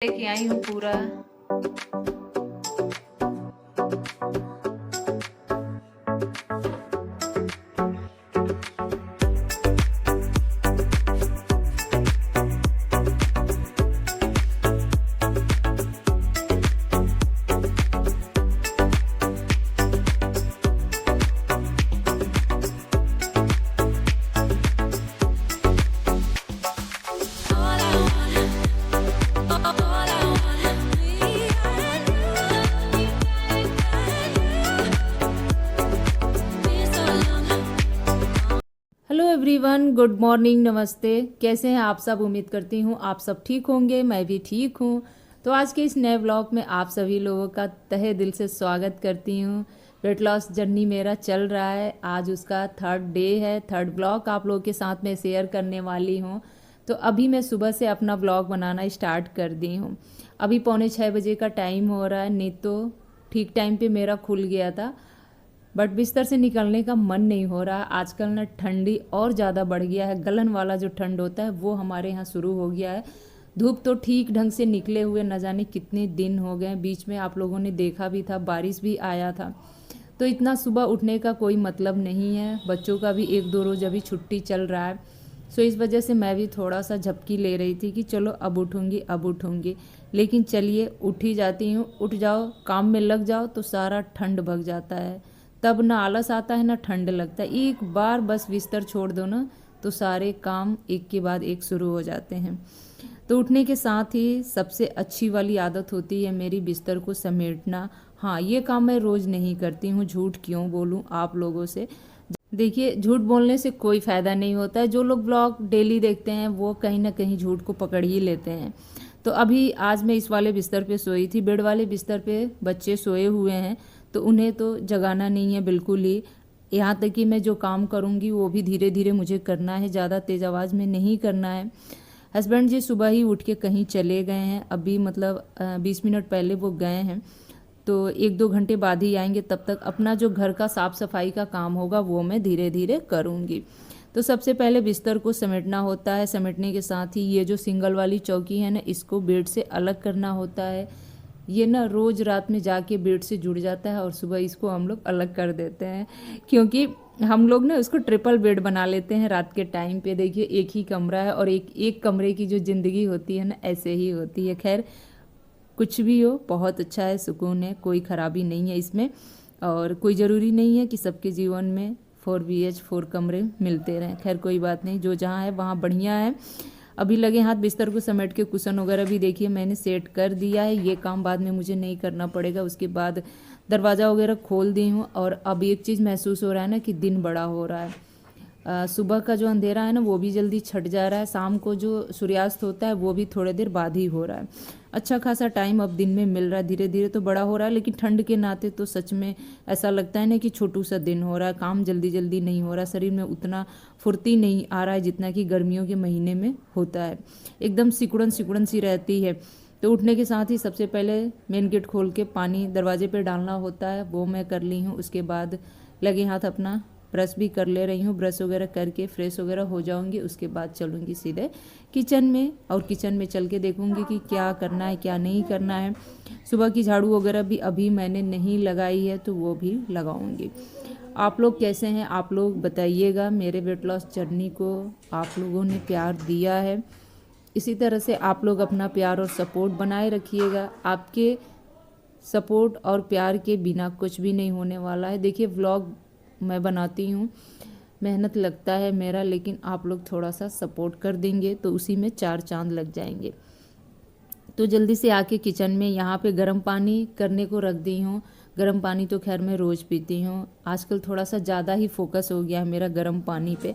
लेके आई हूँ पूरा। हेलो एवरीवन, गुड मॉर्निंग, नमस्ते। कैसे हैं आप सब? उम्मीद करती हूँ आप सब ठीक होंगे, मैं भी ठीक हूँ। तो आज के इस नए ब्लॉग में आप सभी लोगों का तहे दिल से स्वागत करती हूँ। वेट लॉस जर्नी मेरा चल रहा है, आज उसका 3rd डे है। 3rd ब्लॉग आप लोगों के साथ में शेयर करने वाली हूँ। तो अभी मैं सुबह से अपना ब्लॉग बनाना स्टार्ट कर दी हूँ। अभी 5:45 बजे का टाइम हो रहा है। नींद तो ठीक टाइम पे मेरा खुल गया था, बट बिस्तर से निकलने का मन नहीं हो रहा। आजकल ना ठंडी और ज़्यादा बढ़ गया है, गलन वाला जो ठंड होता है वो हमारे यहाँ शुरू हो गया है। धूप तो ठीक ढंग से निकले हुए न जाने कितने दिन हो गए। बीच में आप लोगों ने देखा भी था, बारिश भी आया था। तो इतना सुबह उठने का कोई मतलब नहीं है। बच्चों का भी 1-2 रोज़ अभी छुट्टी चल रहा है। सो इस वजह से मैं भी थोड़ा सा झपकी ले रही थी कि चलो अब उठूँगी अब उठूँगी। लेकिन चलिए उठ ही जाती हूँ। उठ जाओ, काम में लग जाओ तो सारा ठंड भग जाता है। तब ना आलस आता है ना ठंड लगता है। एक बार बस बिस्तर छोड़ दो ना तो सारे काम एक के बाद एक शुरू हो जाते हैं। तो उठने के साथ ही सबसे अच्छी वाली आदत होती है मेरी बिस्तर को समेटना। हाँ, ये काम मैं रोज़ नहीं करती हूँ, झूठ क्यों बोलूँ आप लोगों से। देखिए, झूठ बोलने से कोई फ़ायदा नहीं होता है। जो लोग ब्लॉग डेली देखते हैं वो कहीं ना कहीं झूठ को पकड़ ही लेते हैं। तो अभी आज मैं इस वाले बिस्तर पे सोई थी। बेड वाले बिस्तर पे बच्चे सोए हुए हैं तो उन्हें तो जगाना नहीं है बिल्कुल ही। यहाँ तक कि मैं जो काम करूँगी वो भी धीरे धीरे मुझे करना है, ज़्यादा तेज़ आवाज़ में नहीं करना है। हस्बैंड जी सुबह ही उठ के कहीं चले गए हैं, अभी मतलब 20 मिनट पहले वो गए हैं। तो 1-2 घंटे बाद ही आएंगे। तब तक अपना जो घर का साफ़ सफाई का काम होगा वो मैं धीरे धीरे करूँगी। तो सबसे पहले बिस्तर को समेटना होता है। समेटने के साथ ही ये जो सिंगल वाली चौकी है ना, इसको बेड से अलग करना होता है। ये ना रोज़ रात में जाके बेड से जुड़ जाता है और सुबह इसको हम लोग अलग कर देते हैं, क्योंकि हम लोग ना उसको ट्रिपल बेड बना लेते हैं रात के टाइम पे। देखिए, एक ही कमरा है और एक एक कमरे की जो ज़िंदगी होती है ना, ऐसे ही होती है। खैर, कुछ भी हो, बहुत अच्छा है, सुकून है, कोई ख़राबी नहीं है इसमें। और कोई ज़रूरी नहीं है कि सबके जीवन में 4 BH 4 कमरे मिलते रहें। खैर कोई बात नहीं, जो जहाँ है वहाँ बढ़िया है। अभी लगे हाथ बिस्तर को समेट के कुशन वगैरह भी देखिए मैंने सेट कर दिया है। ये काम बाद में मुझे नहीं करना पड़ेगा। उसके बाद दरवाज़ा वगैरह खोल दी हूँ। और अब एक चीज़ महसूस हो रहा है ना कि दिन बड़ा हो रहा है। सुबह का जो अंधेरा है ना वो भी जल्दी छट जा रहा है। शाम को जो सूर्यास्त होता है वो भी थोड़ी देर बाद ही हो रहा है। अच्छा खासा टाइम अब दिन में मिल रहा है। धीरे धीरे तो बड़ा हो रहा है, लेकिन ठंड के नाते तो सच में ऐसा लगता है ना कि छोटू सा दिन हो रहा है। काम जल्दी जल्दी नहीं हो रहा, शरीर में उतना फुर्ती नहीं आ रहा है जितना कि गर्मियों के महीने में होता है। एकदम सिकुड़न सिकुड़न सी रहती है। तो उठने के साथ ही सबसे पहले मेन गेट खोल के पानी दरवाजे पे डालना होता है, वो मैं कर ली हूँ। उसके बाद लगे हाथ अपना ब्रश भी कर ले रही हूँ। ब्रश वगैरह करके फ्रेश वगैरह हो जाऊँगी। उसके बाद चलूँगी सीधे किचन में, और किचन में चल के देखूँगी कि क्या करना है क्या नहीं करना है। सुबह की झाड़ू वगैरह भी अभी मैंने नहीं लगाई है तो वो भी लगाऊँगी। आप लोग कैसे हैं? आप लोग बताइएगा। मेरे वेट लॉस जर्नी को आप लोगों ने प्यार दिया है, इसी तरह से आप लोग अपना प्यार और सपोर्ट बनाए रखिएगा। आपके सपोर्ट और प्यार के बिना कुछ भी नहीं होने वाला है। देखिए, व्लॉग मैं बनाती हूँ, मेहनत लगता है मेरा, लेकिन आप लोग थोड़ा सा सपोर्ट कर देंगे तो उसी में 4 चांद लग जाएंगे। तो जल्दी से आके किचन में यहाँ पे गर्म पानी करने को रख दी हूँ। गर्म पानी तो खैर मैं रोज़ पीती हूँ। आजकल थोड़ा सा ज़्यादा ही फोकस हो गया है मेरा गर्म पानी पे,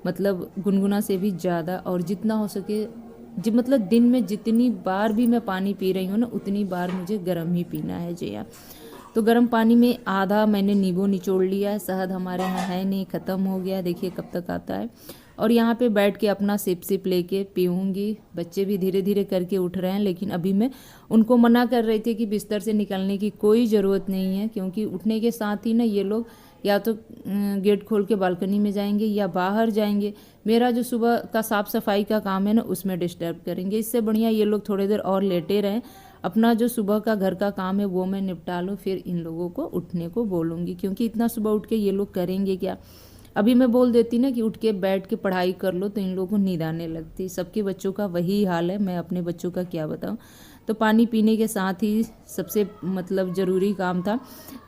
मतलब गुनगुना से भी ज़्यादा। और जितना हो सके मतलब दिन में जितनी बार भी मैं पानी पी रही हूँ ना, उतनी बार मुझे गर्म ही पीना है जी हाँ। तो गर्म पानी में आधा मैंने नींबू निचोड़ लिया है। शहद हमारे यहाँ है नहीं, ख़त्म हो गया, देखिए कब तक आता है। और यहाँ पे बैठ के अपना सिप सिप लेके पीऊँगी। बच्चे भी धीरे धीरे करके उठ रहे हैं, लेकिन अभी मैं उनको मना कर रही थी कि बिस्तर से निकलने की कोई ज़रूरत नहीं है, क्योंकि उठने के साथ ही ना ये लोग या तो गेट खोल के बालकनी में जाएंगे या बाहर जाएंगे, मेरा जो सुबह का साफ़ सफाई का काम है ना उसमें डिस्टर्ब करेंगे। इससे बढ़िया ये लोग थोड़ी देर और लेटे रहें, अपना जो सुबह का घर का काम है वो मैं निपटा लूँ, फिर इन लोगों को उठने को बोलूँगी, क्योंकि इतना सुबह उठ के ये लोग करेंगे क्या। अभी मैं बोल देती ना कि उठ के बैठ के पढ़ाई कर लो तो इन लोगों को नींद आने लगती। सबके बच्चों का वही हाल है, मैं अपने बच्चों का क्या बताऊँ। तो पानी पीने के साथ ही सबसे मतलब ज़रूरी काम था,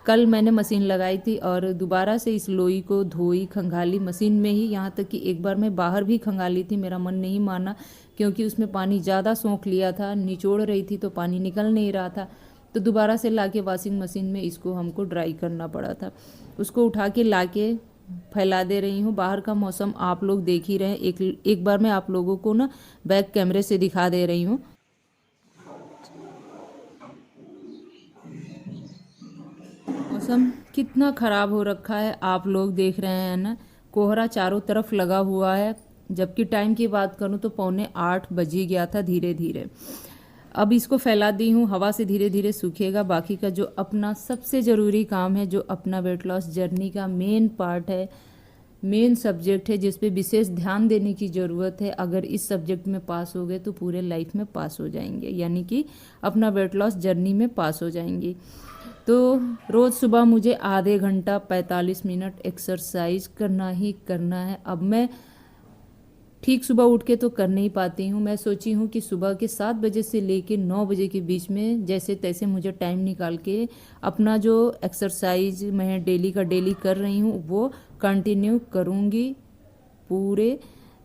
कल मैंने मशीन लगाई थी और दोबारा से इस लोई को धोई खंगाली मशीन में ही, यहाँ तक कि एक बार मैं बाहर भी खंगाली थी, मेरा मन नहीं माना क्योंकि उसमें पानी ज़्यादा सोख लिया था, निचोड़ रही थी तो पानी निकल नहीं रहा था। तो दोबारा से लाके वॉशिंग मशीन में इसको हमको ड्राई करना पड़ा था। उसको उठा के लाके फैला दे रही हूँ। बाहर का मौसम आप लोग देख ही रहे हैं, एक बार मैं आप लोगों को ना बैक कैमरे से दिखा दे रही हूँ। मौसम कितना ख़राब हो रखा है आप लोग देख रहे हैं ना, कोहरा चारों तरफ लगा हुआ है। जबकि टाइम की बात करूँ तो 7:45 बज ही गया था धीरे धीरे। अब इसको फैला दी हूँ, हवा से धीरे धीरे सूखेगा। बाकी का जो अपना सबसे ज़रूरी काम है, जो अपना वेट लॉस जर्नी का मेन पार्ट है, मेन सब्जेक्ट है, जिस पे विशेष ध्यान देने की ज़रूरत है, अगर इस सब्जेक्ट में पास हो गए तो पूरे लाइफ में पास हो जाएंगे, यानी कि अपना वेट लॉस जर्नी में पास हो जाएंगी। तो रोज़ सुबह मुझे आधे घंटा 45 मिनट एक्सरसाइज करना ही करना है। अब मैं ठीक सुबह उठ के तो कर नहीं पाती हूँ, मैं सोची हूँ कि सुबह के 7 बजे से लेके 9 बजे के बीच में जैसे तैसे मुझे टाइम निकाल के अपना जो एक्सरसाइज मैं डेली का डेली कर रही हूँ वो कंटिन्यू करूँगी पूरे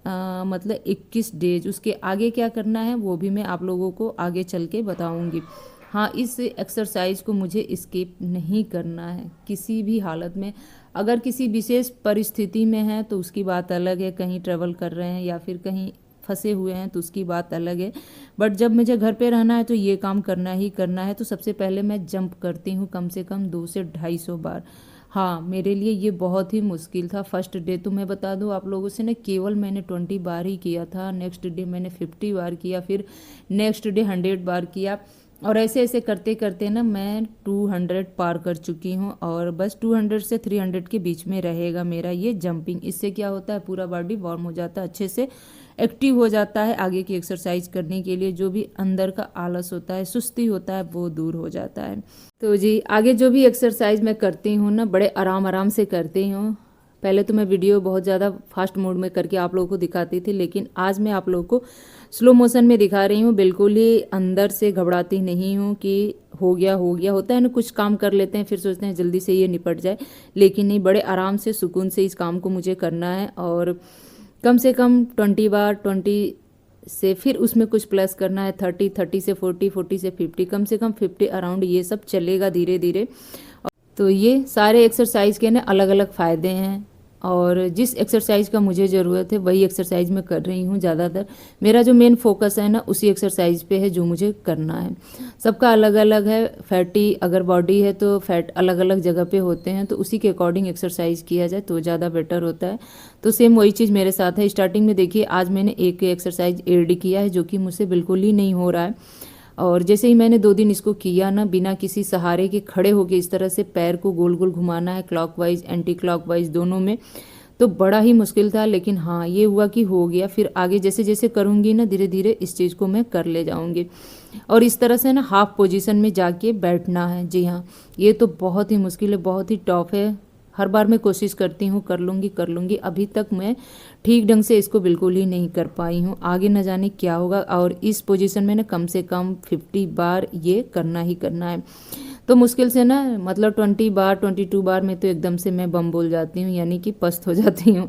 मतलब 21 डेज। उसके आगे क्या करना है वो भी मैं आप लोगों को आगे चल के बताऊँगी। हाँ, इस एक्सरसाइज को मुझे स्किप नहीं करना है किसी भी हालत में। अगर किसी विशेष परिस्थिति में है तो उसकी बात अलग है, कहीं ट्रैवल कर रहे हैं या फिर कहीं फंसे हुए हैं तो उसकी बात अलग है। बट जब मुझे घर पे रहना है तो ये काम करना ही करना है। तो सबसे पहले मैं जंप करती हूँ कम से कम 200 से 250 बार। हाँ, मेरे लिए ये बहुत ही मुश्किल था। फर्स्ट डे तो मैं बता दूँ आप लोगों से ना, केवल मैंने 20 बार ही किया था। नेक्स्ट डे मैंने 50 बार किया, फिर नेक्स्ट डे 100 बार किया, और ऐसे ऐसे करते करते ना मैं 200 पार कर चुकी हूँ। और बस 200 से 300 के बीच में रहेगा मेरा ये जंपिंग। इससे क्या होता है, पूरा बॉडी वार्म हो जाता है, अच्छे से एक्टिव हो जाता है आगे की एक्सरसाइज करने के लिए। जो भी अंदर का आलस होता है, सुस्ती होता है, वो दूर हो जाता है। तो जी, आगे जो भी एक्सरसाइज मैं करती हूँ ना, बड़े आराम आराम से करती हूँ। पहले तो मैं वीडियो बहुत ज़्यादा फास्ट मोड में करके आप लोगों को दिखाती थी, लेकिन आज मैं आप लोगों को स्लो मोशन में दिखा रही हूँ। बिल्कुल ही अंदर से घबराती नहीं हूँ कि हो गया होता है ना, कुछ काम कर लेते हैं फिर सोचते हैं जल्दी से ये निपट जाए, लेकिन नहीं, बड़े आराम से सुकून से इस काम को मुझे करना है। और कम से कम 20 बार, 20 से फिर उसमें कुछ प्लस करना है, 30 से 40 से 50, कम से कम 50 अराउंड ये सब चलेगा धीरे धीरे। तो ये सारे एक्सरसाइज के ना अलग अलग फ़ायदे हैं, और जिस एक्सरसाइज का मुझे ज़रूरत है वही एक्सरसाइज मैं कर रही हूँ। ज़्यादातर मेरा जो मेन फोकस है ना उसी एक्सरसाइज पे है जो मुझे करना है। सबका अलग अलग है। फैटी अगर बॉडी है तो फैट अलग अलग जगह पे होते हैं, तो उसी के अकॉर्डिंग एक्सरसाइज किया जाए तो ज़्यादा बेटर होता है। तो सेम वही चीज़ मेरे साथ है। स्टार्टिंग में देखिए, आज मैंने एक एक्सरसाइज एड किया है जो कि मुझसे बिल्कुल ही नहीं हो रहा है, और जैसे ही मैंने 2 दिन इसको किया ना, बिना किसी सहारे के खड़े होके इस तरह से पैर को गोल गोल घुमाना है, क्लॉकवाइज एंटी क्लॉकवाइज दोनों में, तो बड़ा ही मुश्किल था। लेकिन हाँ, ये हुआ कि हो गया। फिर आगे जैसे जैसे करूँगी ना, धीरे धीरे इस चीज़ को मैं कर ले जाऊँगी। और इस तरह से ना हाफ पोजीशन में जाके बैठना है। जी हाँ, ये तो बहुत ही मुश्किल है, बहुत ही टफ है। हर बार मैं कोशिश करती हूँ कर लूँगी, अभी तक मैं ठीक ढंग से इसको बिल्कुल ही नहीं कर पाई हूँ। आगे न जाने क्या होगा। और इस पोजीशन में ना कम से कम 50 बार ये करना ही करना है। तो मुश्किल से ना मतलब 20 बार, 22 बार में तो एकदम से मैं बम बोल जाती हूँ, यानी कि पस्त हो जाती हूँ।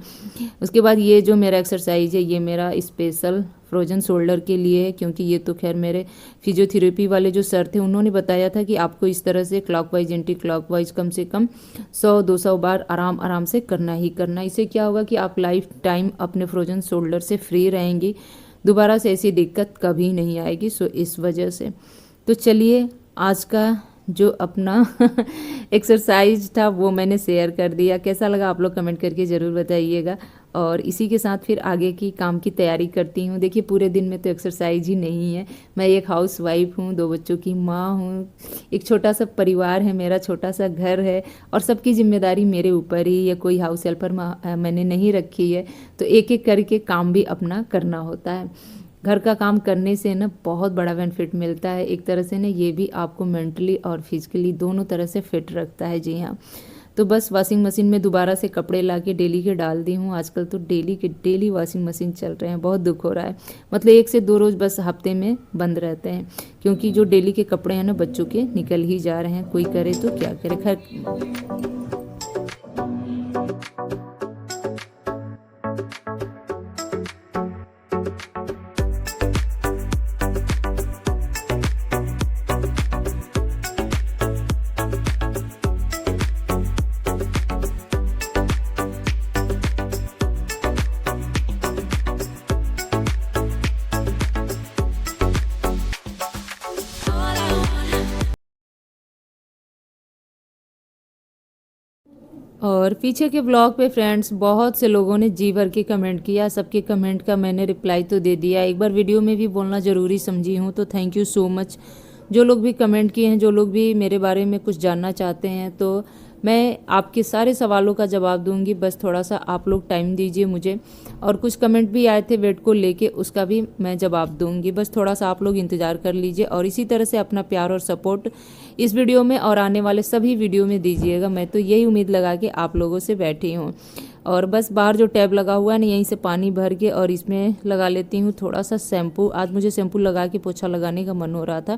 उसके बाद ये जो मेरा एक्सरसाइज है, ये मेरा स्पेशल फ्रोजन शोल्डर के लिए है, क्योंकि ये तो खैर मेरे फिजियोथेरेपी वाले जो सर थे उन्होंने बताया था कि आपको इस तरह से क्लॉकवाइज एंटी क्लॉकवाइज कम से कम 100-200 बार आराम आराम से करना ही करना। इससे क्या होगा कि आप लाइफ टाइम अपने फ्रोजन शोल्डर से फ्री रहेंगी, दोबारा से ऐसी दिक्कत कभी नहीं आएगी। सो इस वजह से तो चलिए, आज का जो अपना एक्सरसाइज था वो मैंने शेयर कर दिया। कैसा लगा आप लोग कमेंट करके ज़रूर बताइएगा। और इसी के साथ फिर आगे की काम की तैयारी करती हूँ। देखिए पूरे दिन में तो एक्सरसाइज ही नहीं है। मैं एक हाउस वाइफ हूँ, 2 बच्चों की माँ हूँ, एक छोटा सा परिवार है मेरा, छोटा सा घर है और सबकी जिम्मेदारी मेरे ऊपर ही, या कोई हाउस हेल्पर मैंने नहीं रखी है। तो एक एक करके काम भी अपना करना होता है। घर का काम करने से ना बहुत बड़ा बेनिफिट मिलता है। एक तरह से ना ये भी आपको मेंटली और फिजिकली दोनों तरह से फिट रखता है। जी हाँ। तो बस वॉशिंग मशीन में दोबारा से कपड़े ला के डेली के डाल दी हूँ। आजकल तो डेली के डेली वॉशिंग मशीन चल रहे हैं, बहुत दुख हो रहा है। मतलब 1 से 2 रोज़ बस हफ्ते में बंद रहते हैं, क्योंकि जो डेली के कपड़े हैं ना बच्चों के निकल ही जा रहे हैं। कोई करे तो क्या करे, खैर। और पीछे के ब्लॉग पे फ्रेंड्स बहुत से लोगों ने जी भर के कमेंट किया। सबके कमेंट का मैंने रिप्लाई तो दे दिया, एक बार वीडियो में भी बोलना ज़रूरी समझी हूँ। तो थैंक यू सो मच जो लोग भी कमेंट किए हैं, जो लोग भी मेरे बारे में कुछ जानना चाहते हैं। तो मैं आपके सारे सवालों का जवाब दूंगी, बस थोड़ा सा आप लोग टाइम दीजिए मुझे। और कुछ कमेंट भी आए थे वेट को लेके, उसका भी मैं जवाब दूंगी, बस थोड़ा सा आप लोग इंतज़ार कर लीजिए। और इसी तरह से अपना प्यार और सपोर्ट इस वीडियो में और आने वाले सभी वीडियो में दीजिएगा। मैं तो यही उम्मीद लगा के आप लोगों से बैठी हूँ। और बस बाहर जो टैब लगा हुआ है ना, यहीं से पानी भर के और इसमें लगा लेती हूँ थोड़ा सा शैम्पू। आज मुझे शैम्पू लगा के पोछा लगाने का मन हो रहा था,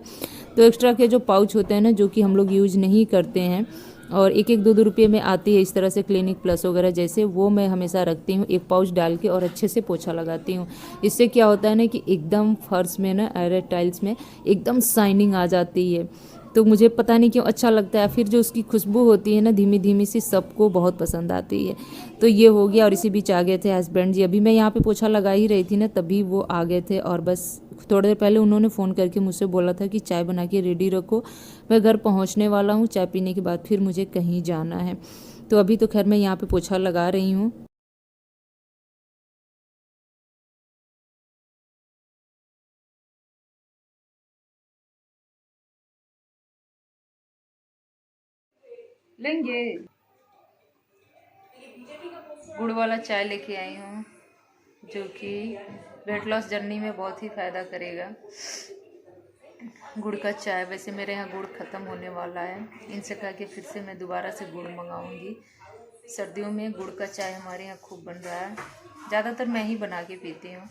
तो एक्स्ट्रा के जो पाउच होते हैं ना, जो कि हम लोग यूज नहीं करते हैं और 1-1 2-2 रुपये में आती है इस तरह से क्लिनिक प्लस वगैरह जैसे, वो मैं हमेशा रखती हूँ एक पाउच डाल के और अच्छे से पोछा लगाती हूँ। इससे क्या होता है ना कि एकदम फर्श में ना, टाइल्स में एकदम शाइनिंग आ जाती है। तो मुझे पता नहीं क्यों अच्छा लगता है। फिर जो उसकी खुशबू होती है ना धीमी धीमी सी, सबको बहुत पसंद आती है। तो ये हो गया। और इसी बीच आ गए थे हस्बैंड जी। अभी मैं यहाँ पे पोछा लगा ही रही थी ना, तभी वो आ गए थे। और बस थोड़ी देर पहले उन्होंने फ़ोन करके मुझसे बोला था कि चाय बना के रेडी रखो, मैं घर पहुँचने वाला हूँ। चाय पीने के बाद फिर मुझे कहीं जाना है। तो अभी तो खैर मैं यहाँ पे पोछा लगा रही हूँ। लेंगे गुड़ वाला चाय लेके आई हूँ, जो कि वेट लॉस जर्नी में बहुत ही फ़ायदा करेगा। गुड़ का चाय, वैसे मेरे यहाँ गुड़ ख़त्म होने वाला है, इनसे कहा कि फिर से मैं दोबारा से गुड़ मंगाऊंगी। सर्दियों में गुड़ का चाय हमारे यहाँ खूब बन रहा है, ज़्यादातर मैं ही बना के पीती हूँ।